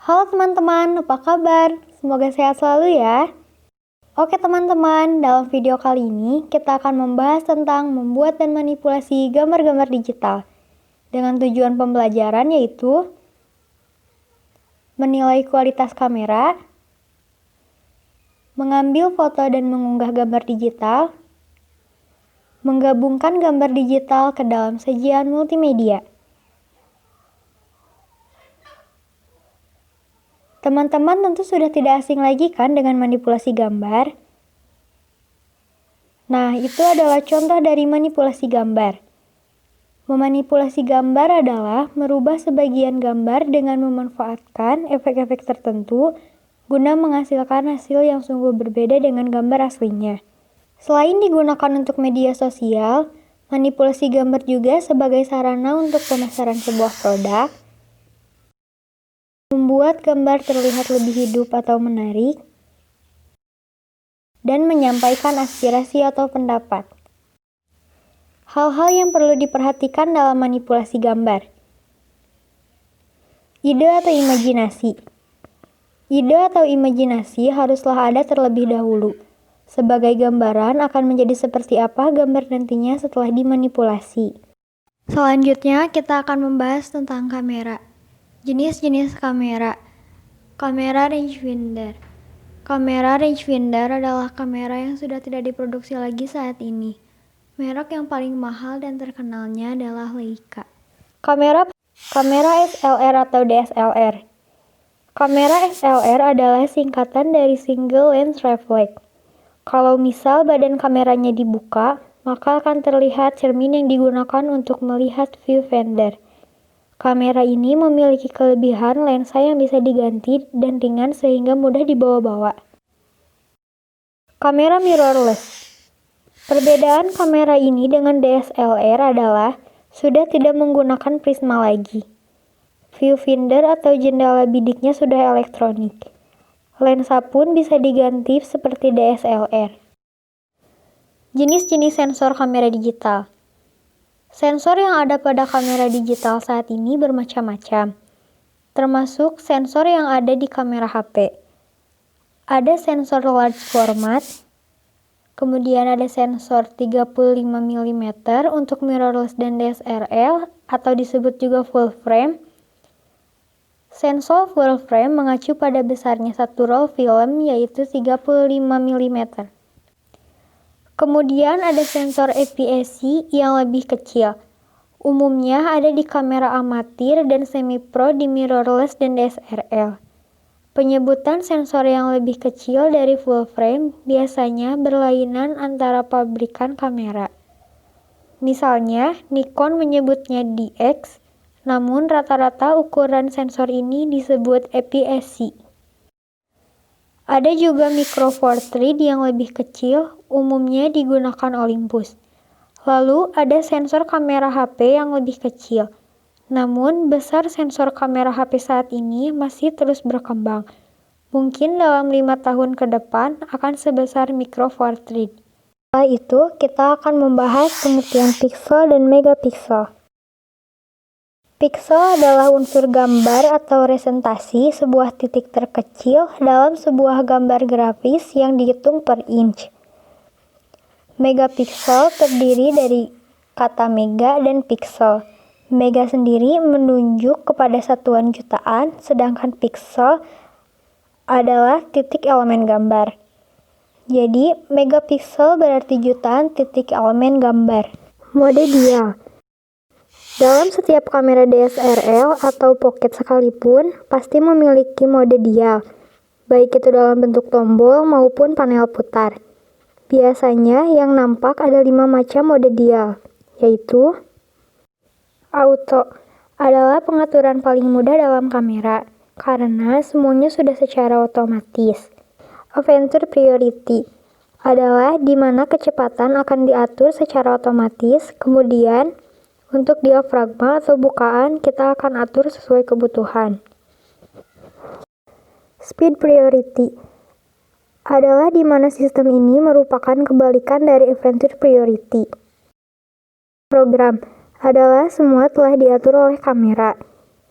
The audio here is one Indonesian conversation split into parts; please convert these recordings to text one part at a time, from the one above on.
Halo teman-teman, apa kabar? Semoga sehat selalu ya. Oke teman-teman, dalam video kali ini kita akan membahas tentang membuat dan manipulasi gambar-gambar digital dengan tujuan pembelajaran yaitu menilai kualitas kamera, mengambil foto dan mengunggah gambar digital, menggabungkan gambar digital ke dalam sajian multimedia. Teman-teman tentu sudah tidak asing lagi kan dengan manipulasi gambar? Nah, itu adalah contoh dari manipulasi gambar. Memanipulasi gambar adalah merubah sebagian gambar dengan memanfaatkan efek-efek tertentu guna menghasilkan hasil yang sungguh berbeda dengan gambar aslinya. Selain digunakan untuk media sosial, manipulasi gambar juga sebagai sarana untuk pemasaran sebuah produk, membuat gambar terlihat lebih hidup atau menarik, dan menyampaikan aspirasi atau pendapat. Hal-hal yang perlu diperhatikan dalam manipulasi gambar. Ide atau imajinasi. Ide atau imajinasi haruslah ada terlebih dahulu. Sebagai gambaran akan menjadi seperti apa gambar nantinya setelah dimanipulasi. Selanjutnya kita akan membahas tentang kamera. Jenis-jenis kamera. Kamera rangefinder. Kamera rangefinder adalah kamera yang sudah tidak diproduksi lagi saat ini. Merek yang paling mahal dan terkenalnya adalah Leica. Kamera SLR atau DSLR. Kamera SLR adalah singkatan dari Single Lens Reflex. Kalau misal badan kameranya dibuka, maka akan terlihat cermin yang digunakan untuk melihat viewfinder. Kamera ini memiliki kelebihan lensa yang bisa diganti dan ringan sehingga mudah dibawa-bawa. Kamera mirrorless. Perbedaan kamera ini dengan DSLR adalah sudah tidak menggunakan prisma lagi. Viewfinder atau jendela bidiknya sudah elektronik. Lensa pun bisa diganti seperti DSLR. Jenis-jenis sensor kamera digital. Sensor yang ada pada kamera digital saat ini bermacam-macam, termasuk sensor yang ada di kamera HP. Ada sensor large format, kemudian ada sensor 35 mm untuk mirrorless dan DSLR atau disebut juga full frame. Sensor full frame mengacu pada besarnya satu roll film yaitu 35 mm. Kemudian ada sensor APS-C yang lebih kecil. Umumnya ada di kamera amatir dan semi-pro di mirrorless dan DSLR. Penyebutan sensor yang lebih kecil dari full frame biasanya berlainan antara pabrikan kamera. Misalnya, Nikon menyebutnya DX, namun rata-rata ukuran sensor ini disebut APS-C. Ada juga Micro Four Thread yang lebih kecil, umumnya digunakan Olympus. Lalu ada sensor kamera HP yang lebih kecil. Namun besar sensor kamera HP saat ini masih terus berkembang. Mungkin dalam 5 tahun ke depan akan sebesar Micro Four Thread. Setelah itu kita akan membahas pengertian piksel dan megapiksel. Piksel adalah unsur gambar atau representasi sebuah titik terkecil dalam sebuah gambar grafis yang dihitung per inch. Megapiksel terdiri dari kata mega dan piksel. Mega sendiri menunjuk kepada satuan jutaan, sedangkan piksel adalah titik elemen gambar. Jadi, megapiksel berarti jutaan titik elemen gambar. Mode dial. Dalam setiap kamera DSLR atau pocket sekalipun, pasti memiliki mode dial, baik itu dalam bentuk tombol maupun panel putar. Biasanya yang nampak ada 5 macam mode dial, yaitu auto adalah pengaturan paling mudah dalam kamera, karena semuanya sudah secara otomatis. Adventure priority adalah di mana kecepatan akan diatur secara otomatis, kemudian untuk diafragma atau bukaan, kita akan atur sesuai kebutuhan. Speed priority adalah di mana sistem ini merupakan kebalikan dari adventure priority. Program adalah semua telah diatur oleh kamera.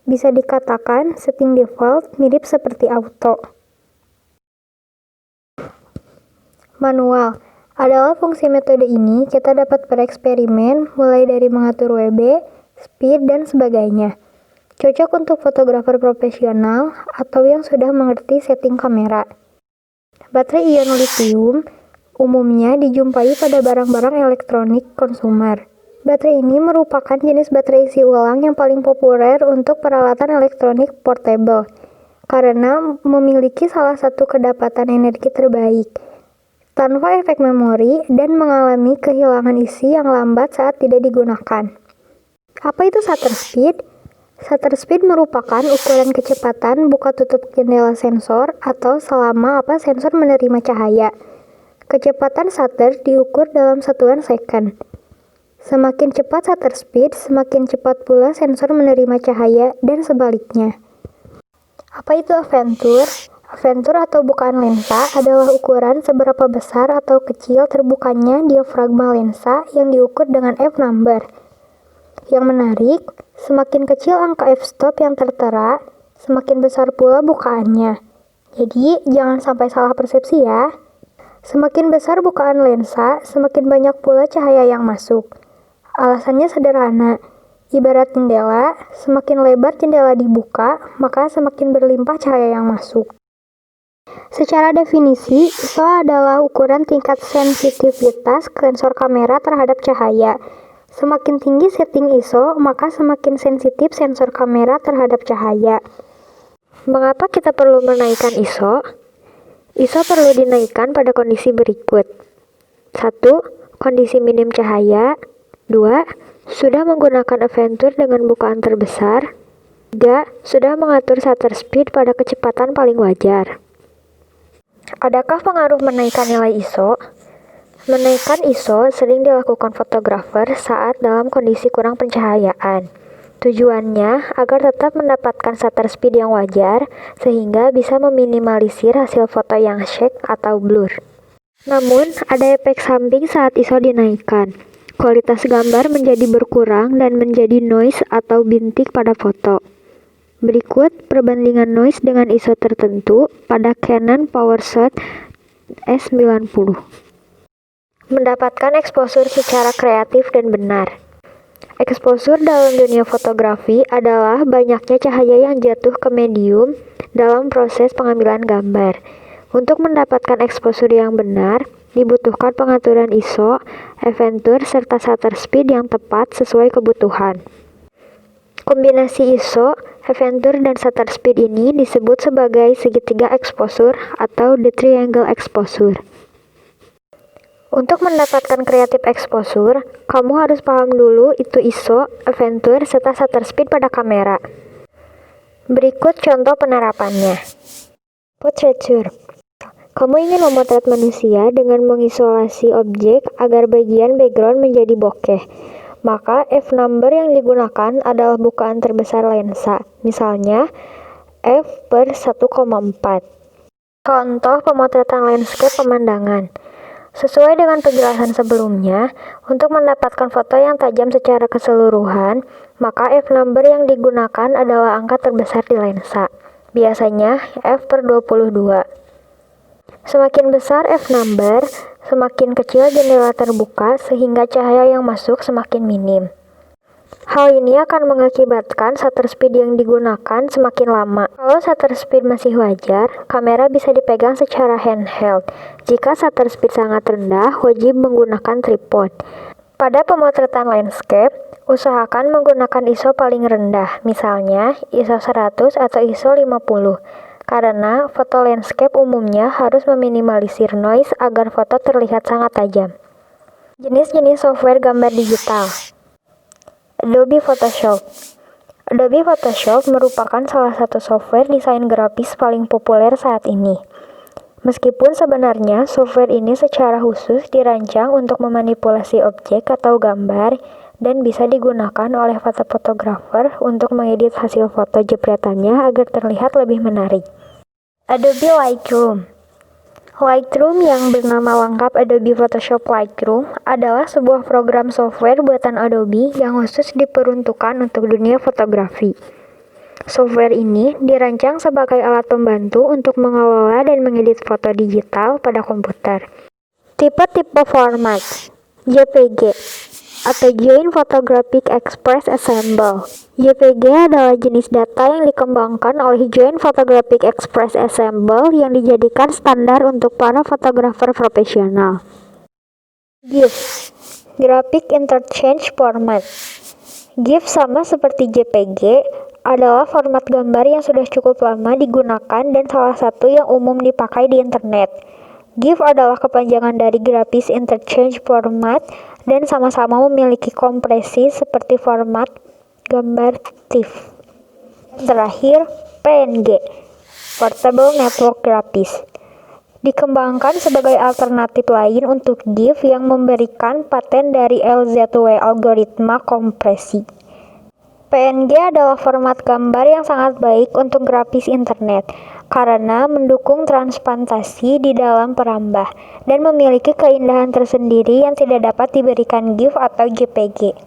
Bisa dikatakan setting default mirip seperti auto. Manual adalah fungsi metode ini kita dapat bereksperimen mulai dari mengatur WB, speed, dan sebagainya. Cocok untuk fotografer profesional atau yang sudah mengerti setting kamera. Baterai ion litium umumnya dijumpai pada barang-barang elektronik konsumer. Baterai ini merupakan jenis baterai isi ulang yang paling populer untuk peralatan elektronik portable karena memiliki salah satu kedapatan energi terbaik tanpa efek memori dan mengalami kehilangan isi yang lambat saat tidak digunakan. Apa itu shutter speed? Shutter speed merupakan ukuran kecepatan buka tutup jendela sensor atau selama sensor menerima cahaya. Kecepatan shutter diukur dalam satuan second. Semakin cepat shutter speed, semakin cepat pula sensor menerima cahaya dan sebaliknya. Apa itu aperture? Aperture atau bukaan lensa adalah ukuran seberapa besar atau kecil terbukanya diafragma lensa yang diukur dengan f-number. Yang menarik, semakin kecil angka f-stop yang tertera, semakin besar pula bukaannya. Jadi, jangan sampai salah persepsi ya. Semakin besar bukaan lensa, semakin banyak pula cahaya yang masuk. Alasannya sederhana. Ibarat jendela, semakin lebar jendela dibuka, maka semakin berlimpah cahaya yang masuk. Secara definisi, ISO adalah ukuran tingkat sensitivitas sensor kamera terhadap cahaya. Semakin tinggi setting ISO, maka semakin sensitif sensor kamera terhadap cahaya. Mengapa kita perlu menaikkan ISO? ISO perlu dinaikkan pada kondisi berikut. 1. Kondisi minim cahaya. 2. Sudah menggunakan aperture dengan bukaan terbesar. 3. Sudah mengatur shutter speed pada kecepatan paling wajar. Adakah pengaruh menaikkan nilai ISO? Menaikkan ISO sering dilakukan fotografer saat dalam kondisi kurang pencahayaan. Tujuannya agar tetap mendapatkan shutter speed yang wajar, sehingga bisa meminimalisir hasil foto yang shake atau blur. Namun, ada efek samping saat ISO dinaikkan. Kualitas gambar menjadi berkurang dan menjadi noise atau bintik pada foto. Berikut perbandingan noise dengan ISO tertentu pada Canon PowerShot S90. Mendapatkan exposure secara kreatif dan benar. Exposure dalam dunia fotografi adalah banyaknya cahaya yang jatuh ke medium dalam proses pengambilan gambar. Untuk mendapatkan exposure yang benar, dibutuhkan pengaturan ISO, aperture, serta shutter speed yang tepat sesuai kebutuhan. Kombinasi ISO, aperture, dan shutter speed ini disebut sebagai segitiga exposure atau the triangle exposure. Untuk mendapatkan creative exposure, kamu harus paham dulu itu ISO, aperture, serta shutter speed pada kamera. Berikut contoh penerapannya. Portraiture. Kamu ingin memotret manusia dengan mengisolasi objek agar bagian background menjadi bokeh. Maka f-number yang digunakan adalah bukaan terbesar lensa, misalnya f/1,4. Contoh pemotretan landscape pemandangan. Sesuai dengan penjelasan sebelumnya, untuk mendapatkan foto yang tajam secara keseluruhan, maka f-number yang digunakan adalah angka terbesar di lensa, biasanya f/22. Semakin besar f-number, semakin kecil jendela terbuka sehingga cahaya yang masuk semakin minim. Hal ini akan mengakibatkan shutter speed yang digunakan semakin lama. Kalau shutter speed masih wajar, kamera bisa dipegang secara handheld. Jika shutter speed sangat rendah, wajib menggunakan tripod. Pada pemotretan landscape, usahakan menggunakan ISO paling rendah, misalnya ISO 100 atau ISO 50. Karena foto landscape umumnya harus meminimalisir noise agar foto terlihat sangat tajam. Jenis-jenis software gambar digital. Adobe Photoshop. Adobe Photoshop merupakan salah satu software desain grafis paling populer saat ini. Meskipun sebenarnya software ini secara khusus dirancang untuk memanipulasi objek atau gambar dan bisa digunakan oleh fotografer untuk mengedit hasil foto jepretannya agar terlihat lebih menarik. Adobe Lightroom. Lightroom yang bernama lengkap Adobe Photoshop Lightroom adalah sebuah program software buatan Adobe yang khusus diperuntukkan untuk dunia fotografi. Software ini dirancang sebagai alat pembantu untuk mengelola dan mengedit foto digital pada komputer. Tipe-tipe format JPG atau Joint Photographic Express Ensemble. JPG adalah jenis data yang dikembangkan oleh Joint Photographic Express Ensemble yang dijadikan standar untuk para fotografer profesional. GIF, Graphic Interchange Format. GIF sama seperti JPG adalah format gambar yang sudah cukup lama digunakan dan salah satu yang umum dipakai di internet. GIF adalah kepanjangan dari Graphic Interchange Format dan sama-sama memiliki kompresi seperti format gambar TIFF. Terakhir, PNG, Portable Network Graphics. Dikembangkan sebagai alternatif lain untuk GIF yang memberikan paten dari LZW algoritma kompresi. PNG adalah format gambar yang sangat baik untuk grafis internet karena mendukung transparansi di dalam perambah dan memiliki keindahan tersendiri yang tidak dapat diberikan GIF atau JPG.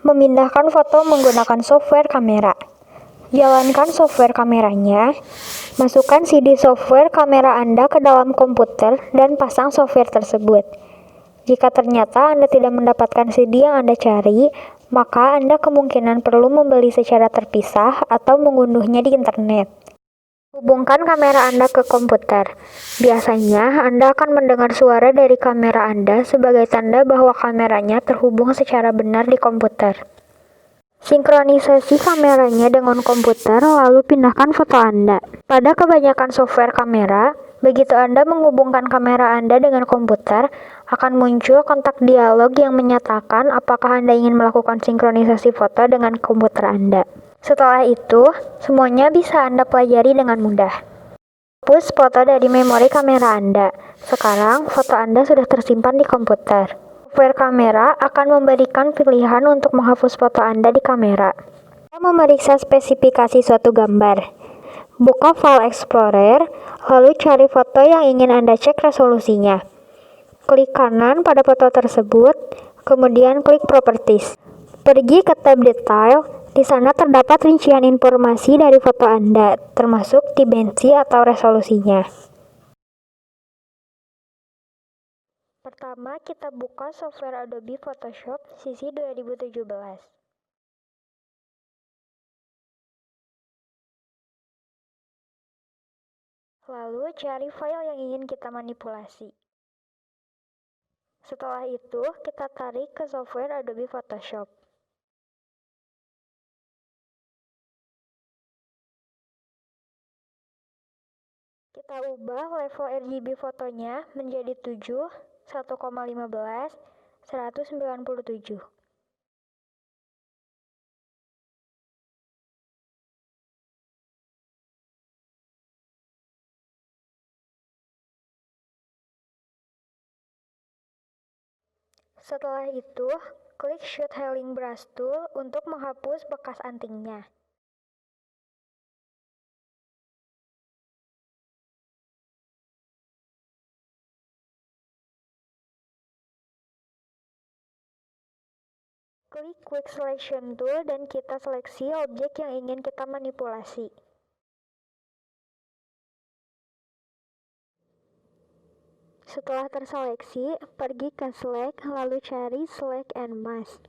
Memindahkan foto menggunakan software kamera. Jalankan software kameranya, masukkan CD software kamera Anda ke dalam komputer dan pasang software tersebut. Jika ternyata Anda tidak mendapatkan CD yang Anda cari, maka Anda kemungkinan perlu membeli secara terpisah atau mengunduhnya di internet. Hubungkan kamera Anda ke komputer. Biasanya, Anda akan mendengar suara dari kamera Anda sebagai tanda bahwa kameranya terhubung secara benar di komputer. Sinkronisasi kameranya dengan komputer, lalu pindahkan foto Anda. Pada kebanyakan software kamera, begitu Anda menghubungkan kamera Anda dengan komputer, akan muncul kontak dialog yang menyatakan apakah Anda ingin melakukan sinkronisasi foto dengan komputer Anda. Setelah itu, semuanya bisa Anda pelajari dengan mudah. Hapus foto dari memori kamera Anda. Sekarang, foto Anda sudah tersimpan di komputer. Software kamera akan memberikan pilihan untuk menghapus foto Anda di kamera. Memeriksa spesifikasi suatu gambar. Buka File Explorer, lalu cari foto yang ingin Anda cek resolusinya. Klik kanan pada foto tersebut, kemudian klik Properties. Pergi ke tab Detail, di sana terdapat rincian informasi dari foto Anda, termasuk dimensi atau resolusinya. Pertama, kita buka software Adobe Photoshop sisi 2017. Lalu, cari file yang ingin kita manipulasi. Setelah itu, kita tarik ke software Adobe Photoshop. Kita ubah level RGB fotonya menjadi 7, 1,15, 197. Setelah itu, klik Shoot Healing Brush Tool untuk menghapus bekas antingnya. Klik Quick Selection Tool dan kita seleksi objek yang ingin kita manipulasi. Setelah terseleksi, pergi ke Select, lalu cari Select and Mask.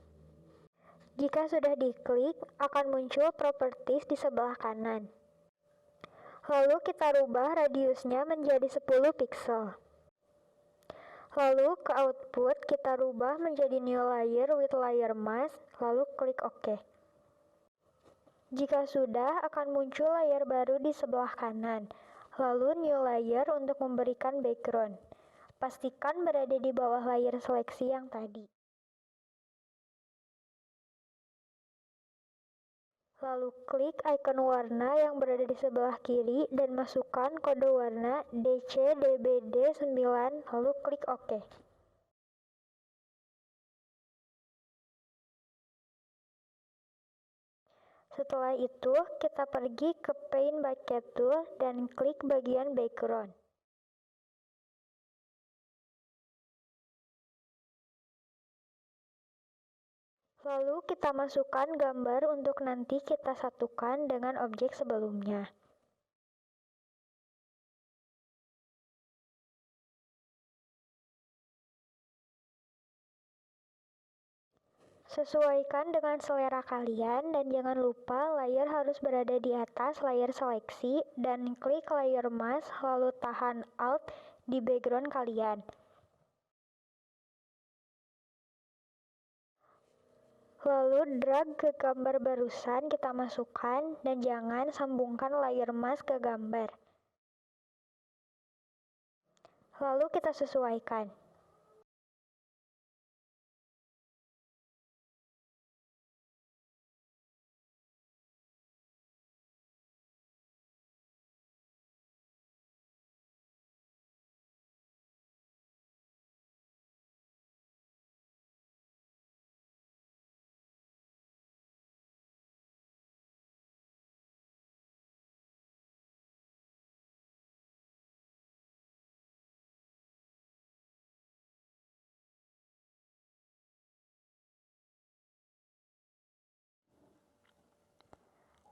Jika sudah diklik, akan muncul Properties di sebelah kanan. Lalu kita rubah radiusnya menjadi 10 piksel. Lalu ke Output, kita rubah menjadi New Layer with Layer Mask, lalu klik OK. Jika sudah, akan muncul layar baru di sebelah kanan, lalu New Layer untuk memberikan background. Pastikan berada di bawah layar seleksi yang tadi. Lalu klik icon warna yang berada di sebelah kiri dan masukkan kode warna DCDBD9, lalu klik OK. Setelah itu, kita pergi ke Paint Bucket Tool dan klik bagian background. Lalu kita masukkan gambar untuk nanti kita satukan dengan objek sebelumnya. Sesuaikan dengan selera kalian dan jangan lupa layar harus berada di atas layar seleksi dan klik layer mask lalu tahan Alt di background kalian. Lalu drag ke gambar barusan kita masukkan dan jangan sambungkan layer mask ke gambar. Lalu kita sesuaikan.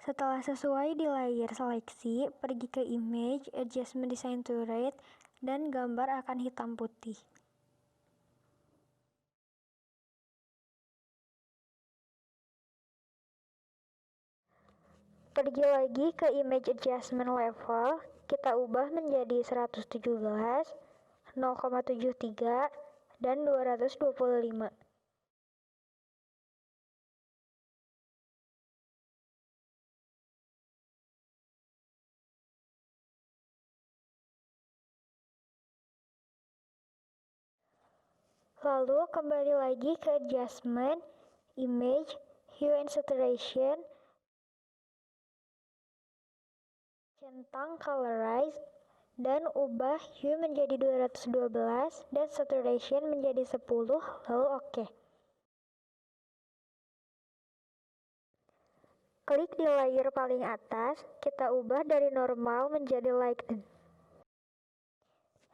Setelah sesuai di layer seleksi, pergi ke Image, Adjustment Design to Red, dan gambar akan hitam putih. Pergi lagi ke Image Adjustment Level, kita ubah menjadi 117, 0,73, dan 225. Lalu kembali lagi ke Adjustment, Image, Hue and Saturation, centang Colorize, dan ubah Hue menjadi 212 dan Saturation menjadi 10, lalu OK. Klik di layer paling atas, kita ubah dari normal menjadi lighten.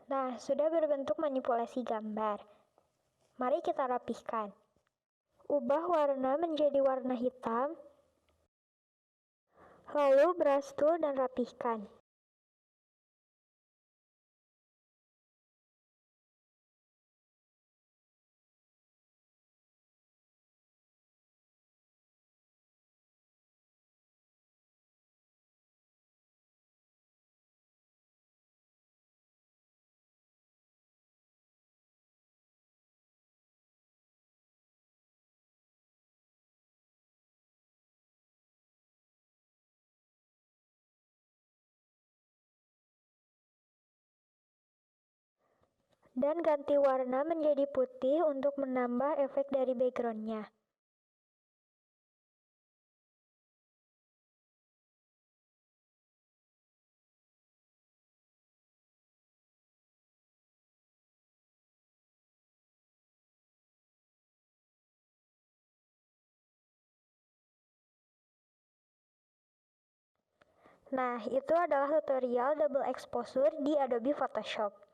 Nah, sudah berbentuk manipulasi gambar. Mari kita rapihkan. Ubah warna menjadi warna hitam, lalu brush tool dan rapihkan. Dan ganti warna menjadi putih untuk menambah efek dari background-nya. Nah, itu adalah tutorial double exposure di Adobe Photoshop.